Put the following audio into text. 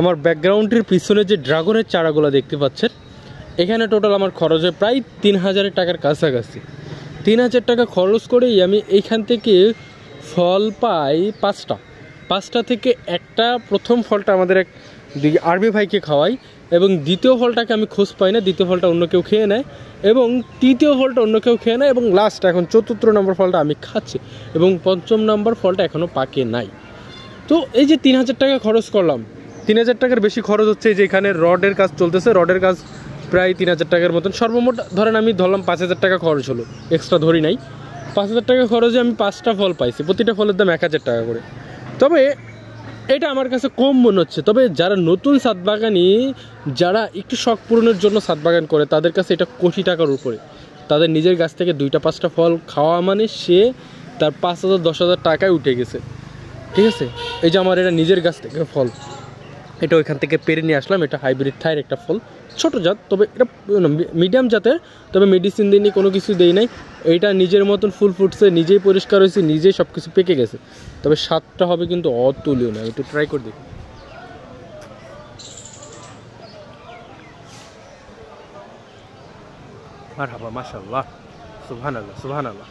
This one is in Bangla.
আমার ব্যাকগ্রাউন্ডের পিছনে যে ড্রাগনের চারাগুলো দেখতে পাচ্ছেন, এখানে টোটাল আমার খরচ হয় প্রায় 3000 টাকার কাছাকাছি। 3000 টাকা খরচ করেই আমি এইখান থেকে ফল পাই 5টা থেকে একটা প্রথম ফলটা আমাদের এক আরবি ভাইকে খাওয়াই, এবং দ্বিতীয় ফলটাকে আমি খোঁজ পাই না, দ্বিতীয় ফলটা অন্য কেউ খেয়ে নেয়, এবং তৃতীয় ফলটা অন্য কেউ খেয়ে নেয়, এবং লাস্ট এখন 4র্থ নম্বর ফলটা আমি খাচ্ছি, এবং 5ম নম্বর ফলটা এখনও পাকে নাই। তো এই যে 3000 টাকা খরচ করলাম, 3000 টাকার বেশি খরচ হচ্ছে যে এখানে রডের কাজ চলতেছে, রডের কাজ প্রায় 3000 টাকার মতন। সর্বমোট ধরেন আমি ধরলাম 5000 টাকা খরচ হলো, এক্সট্রা ধরি নাই। 5000 টাকা খরচে আমি 5টা ফল পাইছি, প্রতিটা ফলের দাম 1000 টাকা করে। তবে এটা আমার কাছে কম মনে হচ্ছে। তবে যারা নতুন ছাদ বাগানি, যারা একটু শখ পূরণের জন্য ছাদ বাগান করে, তাদের কাছে এটা কোটি টাকার উপরে। তাদের নিজের গাছ থেকে 2টা-5টা ফল খাওয়া মানে সে তার 5000-10,000 টাকায় উঠে গেছে, ঠিক আছে। এই যে আমার এটা নিজের গাছ থেকে ফল, এটা ওইখান থেকে পেরে নিয়ে আসলাম। এটা হাইব্রিড থাইয়ের একটা ফল, ছোটো জাত, তবে এটা মিডিয়াম জাতের, তবে মেডিসিন দিইনি, কোনো কিছু দেই নাই। এইটা নিজের মতন ফুল ফুটছে, নিজেই পরিষ্কার হয়েছে, নিজেই সব কিছু পেকে গেছে। তবে স্বাদটা হবে কিন্তু অতুলনীয়। না, একটু ট্রাই করে দেখি। মারহাবা, মাশাআল্লাহ, সুবহানাল্লাহ, সুবহানাল্লাহ।